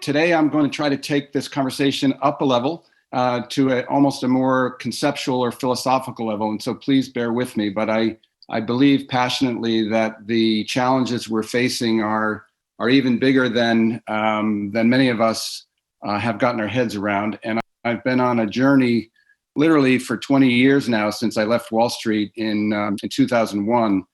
today I'm going to try to take this conversation up a level to almost a more conceptual or philosophical level. And so please bear with me, but I believe passionately that the challenges we're facing are even bigger than many of us have gotten our heads around. And I've been on a journey literally for 20 years now, since I left Wall Street in 2001,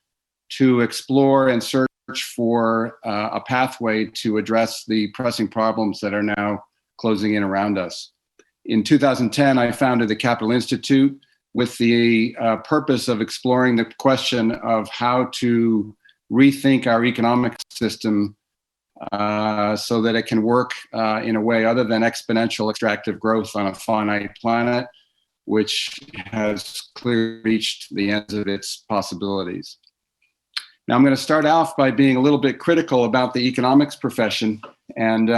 to explore and search for a pathway to address the pressing problems that are now closing in around us. In 2010, I founded the Capital Institute with the purpose of exploring the question of how to rethink our economic system so that it can work in a way other than exponential extractive growth on a finite planet, which has clearly reached the ends of its possibilities. Now, I'm going to start off by being a little bit critical about the economics profession, and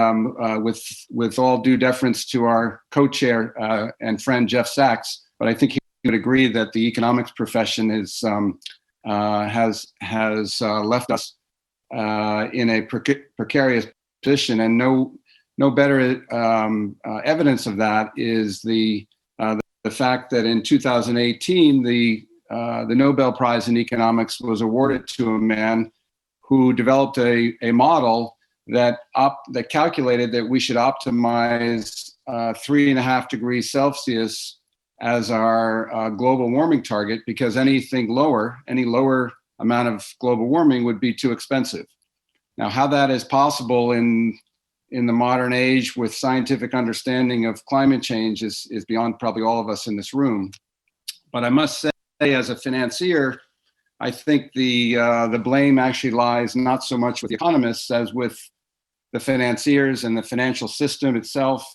with all due deference to our co-chair and friend Jeff Sachs, but I think he would agree that the economics profession has left us in a precarious position, and no better evidence of that is the fact that in 2018 the Nobel Prize in Economics was awarded to a man who developed a model that calculated that we should optimize 3.5 degrees Celsius as our global warming target, because any lower amount of global warming would be too expensive. Now, how that is possible in the modern age with scientific understanding of climate change is beyond probably all of us in this room. But I must say, as a financier, I think the blame actually lies not so much with the economists as with the financiers and the financial system itself,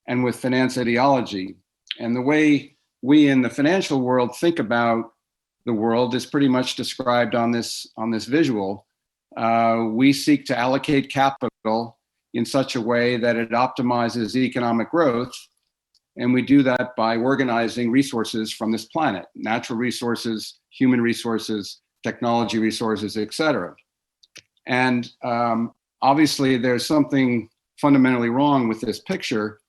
and with finance ideology. And the way we in the financial world think about the world is pretty much described on this visual. We seek to allocate capital in such a way that it optimizes economic growth. And we do that by organizing resources from this planet: natural resources, human resources, technology resources, et cetera. And obviously there's something fundamentally wrong with this picture.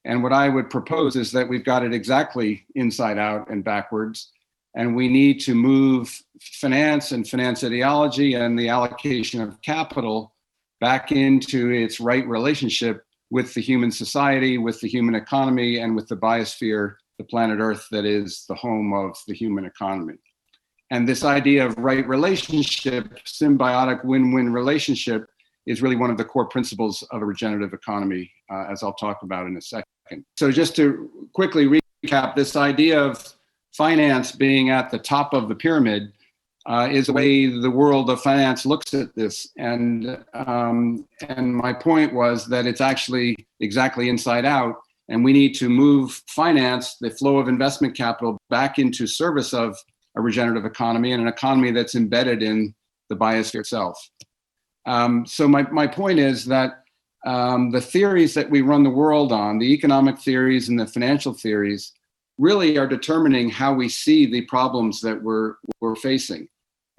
And what I would propose is that we've got it exactly inside out and backwards. And we need to move finance and finance ideology and the allocation of capital back into its right relationship with the human society, with the human economy, and with the biosphere, the planet Earth that is the home of the human economy. And this idea of right relationship, symbiotic win-win relationship, is really one of the core principles of a regenerative economy, as I'll talk about in a second. So just to quickly recap, this idea of finance being at the top of the pyramid is the way the world of finance looks at this. And my point was that it's actually exactly inside out, and we need to move finance, the flow of investment capital, back into service of a regenerative economy, and an economy that's embedded in the biosphere itself. So my point is that the theories that we run the world on, the economic theories and the financial theories, really are determining how we see the problems that we're facing.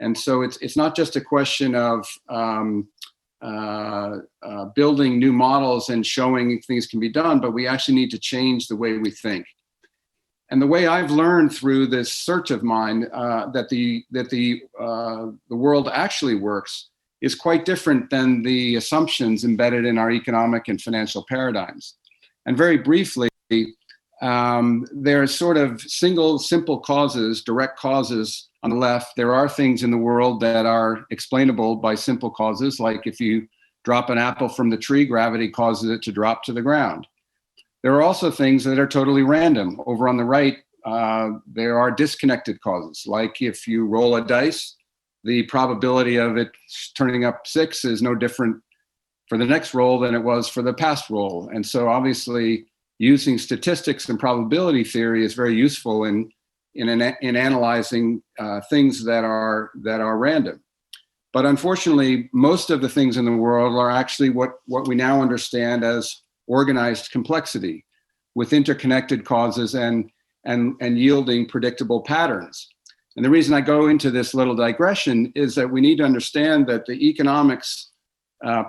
And so it's not just a question of building new models and showing things can be done, but we actually need to change the way we think. And the way I've learned through this search of mine that the world actually works is quite different than the assumptions embedded in our economic and financial paradigms. And very briefly, there are sort of simple causes, direct causes on the left. There are things in the world that are explainable by simple causes, like if you drop an apple from the tree, gravity causes it to drop to the ground. There are also things that are totally random. Over on the right, there are disconnected causes, like if you roll a dice, the probability of it turning up 6 is no different for the next roll than it was for the past roll. And so obviously using statistics and probability theory is very useful in analyzing things that are random. But unfortunately, most of the things in the world are actually what we now understand as organized complexity, with interconnected causes and yielding predictable patterns. And the reason I go into this little digression is that we need to understand that the economics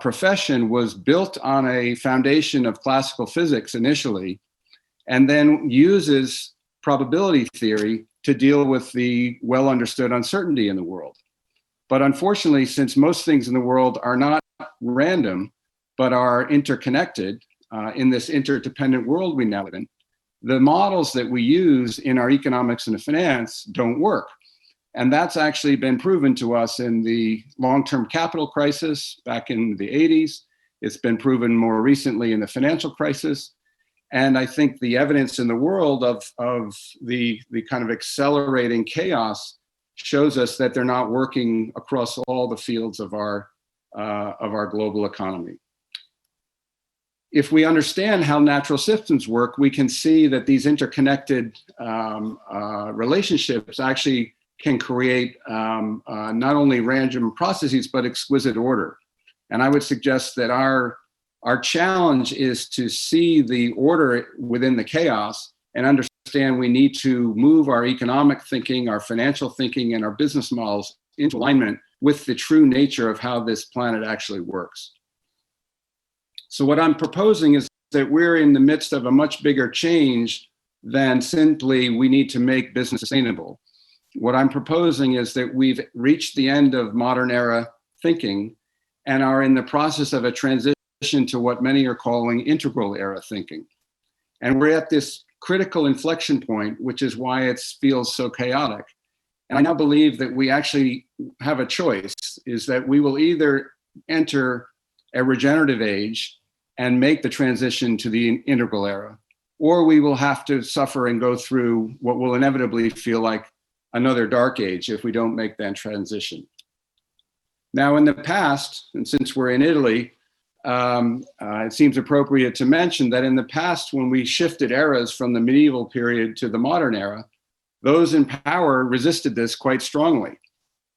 profession was built on a foundation of classical physics initially, and then uses probability theory to deal with the well understood uncertainty in the world. But unfortunately, since most things in the world are not random, but are interconnected in this interdependent world we now live in, the models that we use in our economics and finance don't work. And that's actually been proven to us in the long-term capital crisis back in the 80s. It's been proven more recently in the financial crisis. And I think the evidence in the world of the kind of accelerating chaos shows us that they're not working across all the fields of our global economy. If we understand how natural systems work, we can see that these interconnected relationships actually can create not only random processes, but exquisite order. And I would suggest that our challenge is to see the order within the chaos and understand we need to move our economic thinking, our financial thinking, and our business models into alignment with the true nature of how this planet actually works. So what I'm proposing is that we're in the midst of a much bigger change than simply we need to make business sustainable. What I'm proposing is that we've reached the end of modern era thinking and are in the process of a transition to what many are calling integral era thinking. And we're at this critical inflection point, which is why it feels so chaotic. And I now believe that we actually have a choice, is that we will either enter a regenerative age and make the transition to the integral era, or we will have to suffer and go through what will inevitably feel like another dark age if we don't make that transition. Now, in the past, and since we're in Italy, it seems appropriate to mention that in the past, when we shifted eras from the medieval period to the modern era, those in power resisted this quite strongly.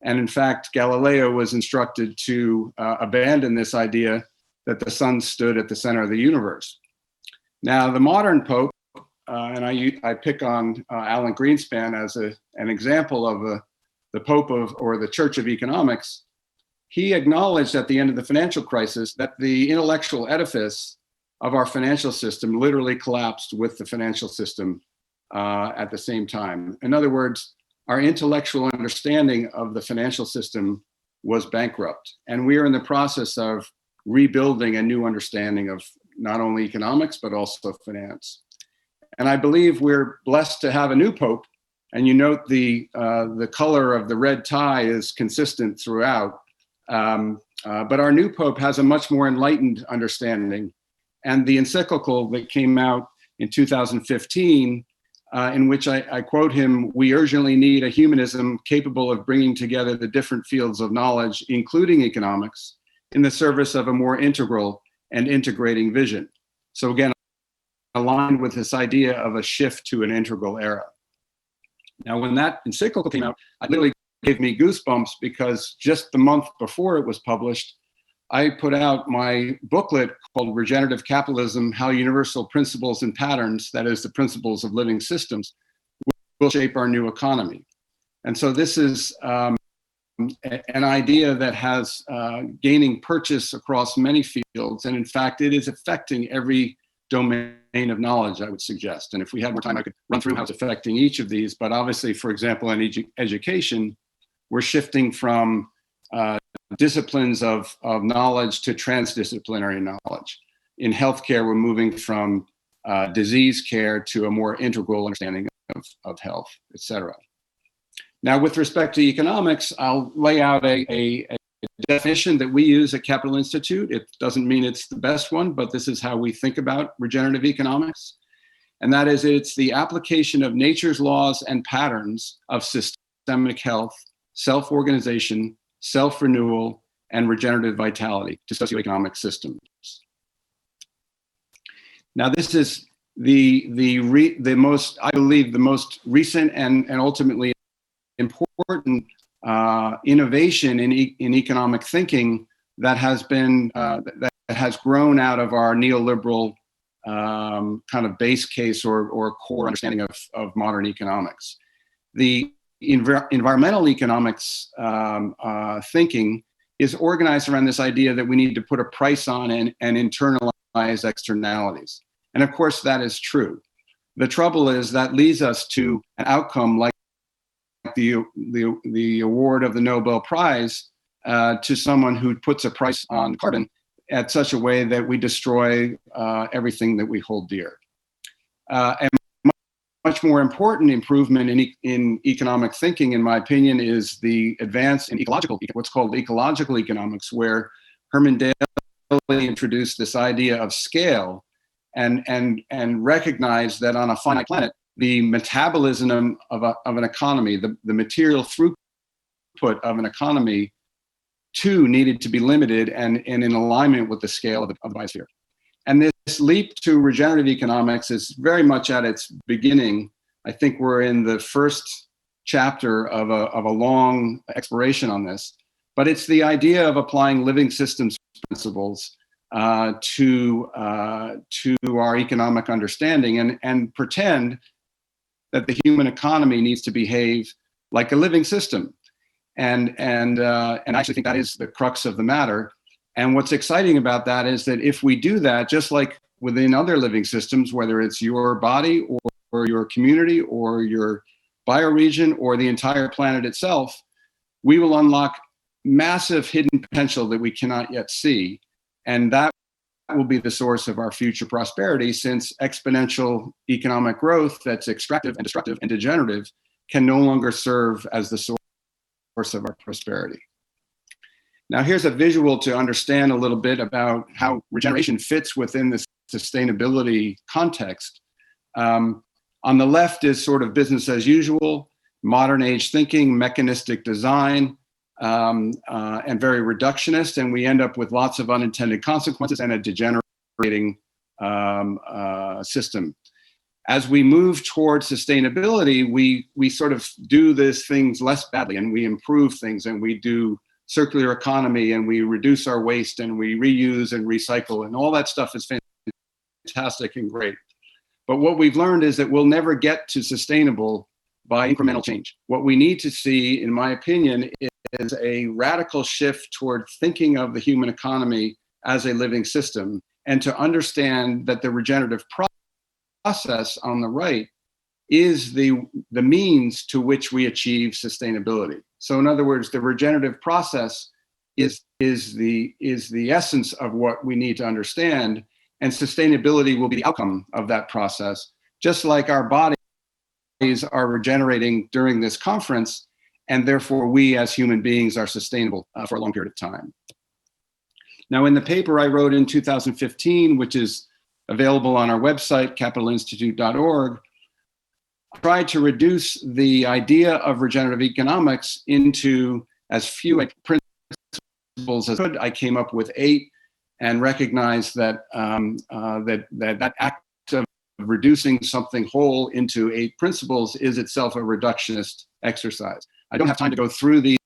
And in fact, Galileo was instructed to abandon this idea that the sun stood at the center of the universe. Now, the modern Pope, and I pick on Alan Greenspan as an example of the Pope or the Church of Economics. He acknowledged at the end of the financial crisis that the intellectual edifice of our financial system literally collapsed with the financial system at the same time. In other words, our intellectual understanding of the financial system was bankrupt. And we are in the process of rebuilding a new understanding of not only economics, but also finance. And I believe we're blessed to have a new Pope. And you note the color of the red tie is consistent throughout. But our new Pope has a much more enlightened understanding. And the encyclical that came out in 2015, in which I quote him, "We urgently need a humanism capable of bringing together the different fields of knowledge, including economics, in the service of a more integral and integrating vision." So again, aligned with this idea of a shift to an integral era. Now, when that encyclical came out, it literally gave me goosebumps because just the month before it was published, I put out my booklet called Regenerative Capitalism: How Universal Principles and Patterns, that is the principles of living systems, will shape our new economy. And so this is an idea that has gaining purchase across many fields. And in fact, it is affecting every domain of knowledge, I would suggest. And if we had more time, I could run through how it's affecting each of these. But obviously, for example, in education, we're shifting from disciplines of knowledge to transdisciplinary knowledge. In healthcare, we're moving from disease care to a more integral understanding of health, et cetera. Now, with respect to economics, I'll lay out a definition that we use at Capital Institute. It doesn't mean it's the best one, but this is how we think about regenerative economics. And that is, it's the application of nature's laws and patterns of systemic health, self-organization, self-renewal, and regenerative vitality to socioeconomic systems. Now, this is the most, I believe, the most recent and ultimately important innovation in economic thinking that has been that has grown out of our neoliberal kind of base case or core understanding of modern economics. The environmental economics thinking is organized around this idea that we need to put a price on and internalize externalities. And of course, that is true. The trouble is that leads us to an outcome like the award of the Nobel Prize to someone who puts a price on carbon at such a way that we destroy everything that we hold dear. And much more important improvement in economic thinking, in my opinion, is the advance in what's called ecological economics, where Herman Daly introduced this idea of scale and recognized that on a finite planet, the metabolism of an economy, the material throughput of an economy, too, needed to be limited and in alignment with the scale of the biosphere. And this leap to regenerative economics is very much at its beginning. I think we're in the first chapter of a long exploration on this, but it's the idea of applying living systems principles to our economic understanding and pretend that the human economy needs to behave like a living system. And I actually think that is the crux of the matter. And what's exciting about that is that if we do that, just like within other living systems, whether it's your body or your community or your bioregion or the entire planet itself, we will unlock massive hidden potential that we cannot yet see. And that will be the source of our future prosperity, since exponential economic growth that's extractive and destructive and degenerative can no longer serve as the source of our prosperity. Now, here's a visual to understand a little bit about how regeneration fits within the sustainability context. On the left is sort of business as usual, modern age thinking, mechanistic design, and very reductionist, and we end up with lots of unintended consequences and a degenerating system. As we move towards sustainability, we sort of do these things less badly, and we improve things, and we do circular economy, and we reduce our waste, and we reuse and recycle, and all that stuff is fantastic and great. But what we've learned is that we'll never get to sustainable by incremental change. What we need to see, in my opinion, is a radical shift toward thinking of the human economy as a living system, and to understand that the regenerative process on the right is the means to which we achieve sustainability. So in other words, the regenerative process is the essence of what we need to understand, and sustainability will be the outcome of that process, just like our bodies are regenerating during this conference, and therefore we as human beings are sustainable for a long period of time. Now, in the paper I wrote in 2015, which is available on our website, capitalinstitute.org, I tried to reduce the idea of regenerative economics into as few principles as I could. I came up with 8 and recognized that that act of reducing something whole into 8 principles is itself a reductionist exercise. I don't have time to go through these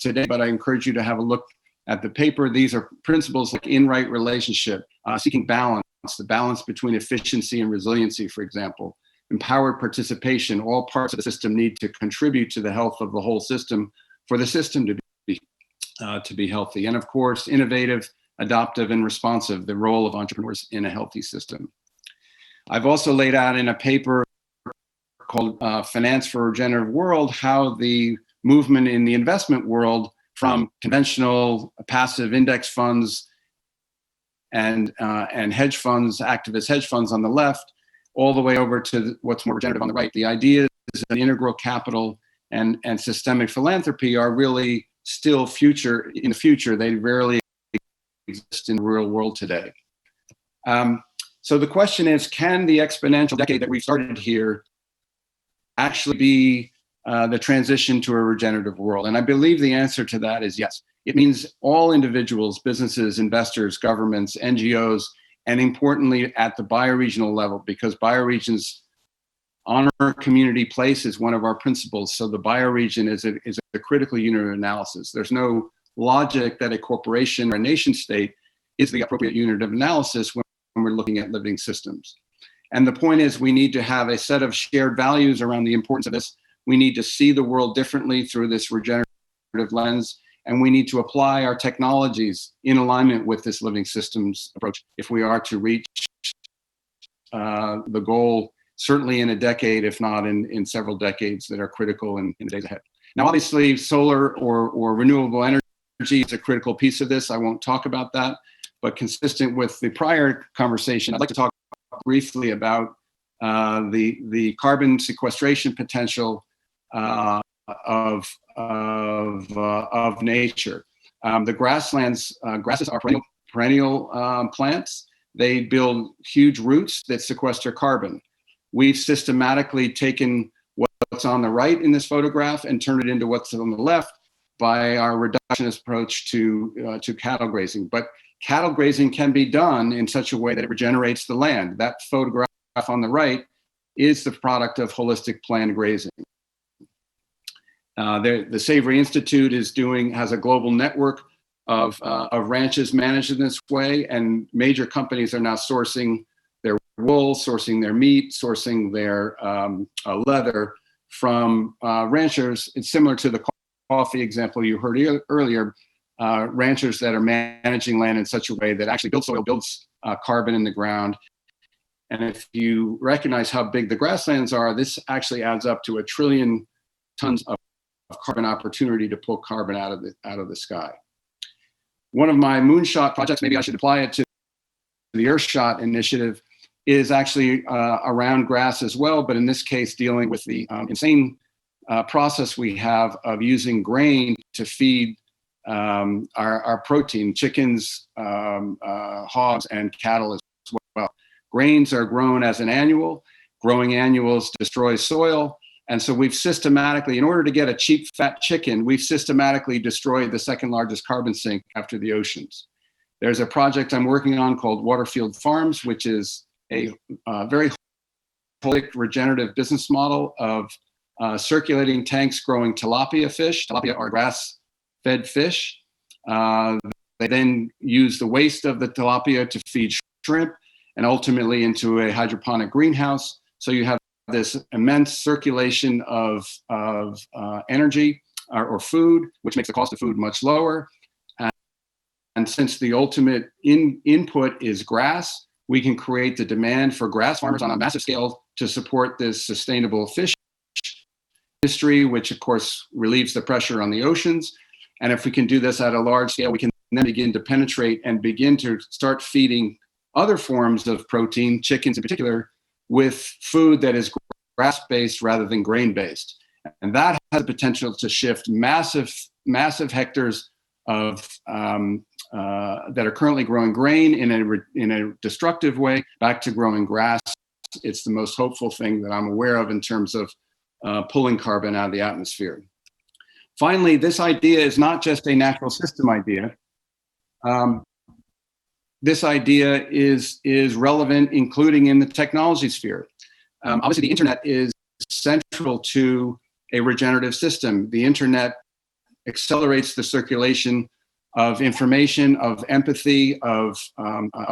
today, but I encourage you to have a look at the paper. These are principles like in-right relationship, seeking balance, the balance between efficiency and resiliency, for example, empowered participation. All parts of the system need to contribute to the health of the whole system for the system to be healthy. And of course, innovative, adaptive, and responsive, the role of entrepreneurs in a healthy system. I've also laid out in a paper called Finance for a Regenerative World how the movement in the investment world, from conventional passive index funds and hedge funds, activist hedge funds on the left, all the way over to what's more regenerative on the right. The idea is that integral capital and systemic philanthropy are really still in the future. They rarely exist in the real world today. So the question is, can the exponential decade that we've started here actually be the transition to a regenerative world? And I believe the answer to that is yes. It means all individuals, businesses, investors, governments, NGOs, and importantly at the bioregional level, because bioregions honor community place is one of our principles. So the bioregion is a critical unit of analysis. There's no logic that a corporation or a nation state is the appropriate unit of analysis when we're looking at living systems. And the point is, we need to have a set of shared values around the importance of this. We need to see the world differently through this regenerative lens. and we need to apply our technologies in alignment with this living systems approach if we are to reach the goal, certainly in a decade, if not in several decades that are critical in the days ahead. Now, obviously, solar or renewable energy is a critical piece of this. I won't talk about that, but consistent with the prior conversation, I'd like to talk briefly about the carbon sequestration potential of nature. The grasses are perennial plants. They build huge roots that sequester carbon. We've systematically taken what's on the right in this photograph and turned it into what's on the left by our reductionist approach to cattle grazing. But cattle grazing can be done in such a way that it regenerates the land. That photograph on the right is the product of holistic planned grazing. The Savory Institute has a global network of ranches managed in this way, and major companies are now sourcing their wool, sourcing their meat, sourcing their leather from ranchers. It's similar to the coffee example you heard earlier, ranchers that are managing land in such a way that actually builds soil, builds carbon in the ground. And if you recognize how big the grasslands are, this actually adds up to 1 trillion tons of carbon opportunity to pull carbon out of the sky. One of my moonshot projects, maybe I should apply it to the Earthshot initiative, is actually around grass as well, but in this case dealing with the insane process we have of using grain to feed our protein, chickens, hogs, and cattle as well. Grains are grown as an annual. Growing annuals destroy soil. And so we've systematically, in order to get a cheap fat chicken, we've systematically destroyed the second largest carbon sink after the oceans. There's a project I'm working on called Waterfield Farms, which is a very holistic regenerative business model of circulating tanks growing tilapia fish. Tilapia are grass-fed fish. They then use the waste of the tilapia to feed shrimp and ultimately into a hydroponic greenhouse. So you have this immense circulation of energy or food, which makes the cost of food much lower. And since the ultimate input is grass, we can create the demand for grass farmers on a massive scale to support this sustainable fish industry, which of course relieves the pressure on the oceans. And if we can do this at a large scale, we can then begin to penetrate and begin to start feeding other forms of protein, chickens in particular, with food that is grass-based rather than grain-based. And that has the potential to shift massive hectares of that are currently growing grain in a destructive way back to growing grass. It's the most hopeful thing that I'm aware of in terms of pulling carbon out of the atmosphere. Finally, this idea is not just a natural system idea. This idea is relevant, including in the technology sphere. Obviously, the internet is central to a regenerative system. The internet accelerates the circulation of information, of empathy, of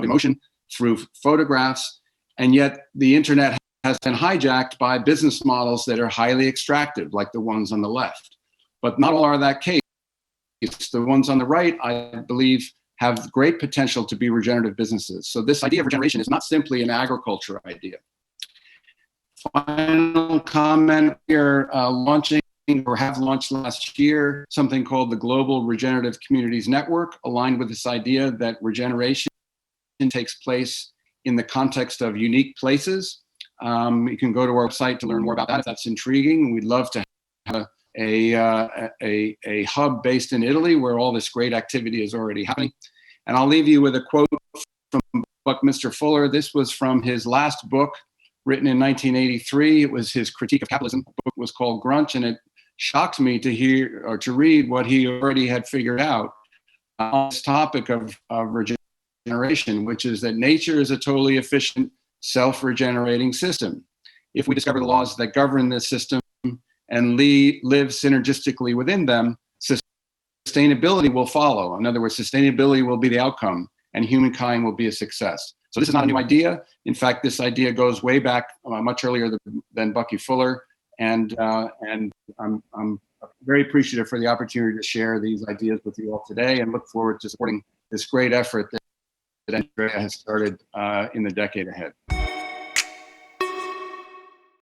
emotion through photographs, and yet the internet has been hijacked by business models that are highly extractive, like the ones on the left. But not all are that case. The ones on the right, I believe, have great potential to be regenerative businesses. So this idea of regeneration is not simply an agriculture idea. Final comment, we are launching or have launched last year something called the Global Regenerative Communities Network, aligned with this idea that regeneration takes place in the context of unique places. You can go to our website to learn more about that if that's intriguing. We'd love to have a hub based in Italy where all this great activity is already happening. And I'll leave you with a quote from Buckminster Fuller. This was from his last book, written in 1983. It was his critique of capitalism. The book was called Grunt, and it shocked me to hear or to read what he already had figured out on this topic of regeneration, which is that nature is a totally efficient, self-regenerating system. If we discover the laws that govern this system and live synergistically within them, sustainability will follow. In other words, sustainability will be the outcome and humankind will be a success. So this is not a new idea. In fact, this idea goes way back much earlier than Bucky Fuller. And I'm very appreciative for the opportunity to share these ideas with you all today, and look forward to supporting this great effort that Andrea has started in the decade ahead.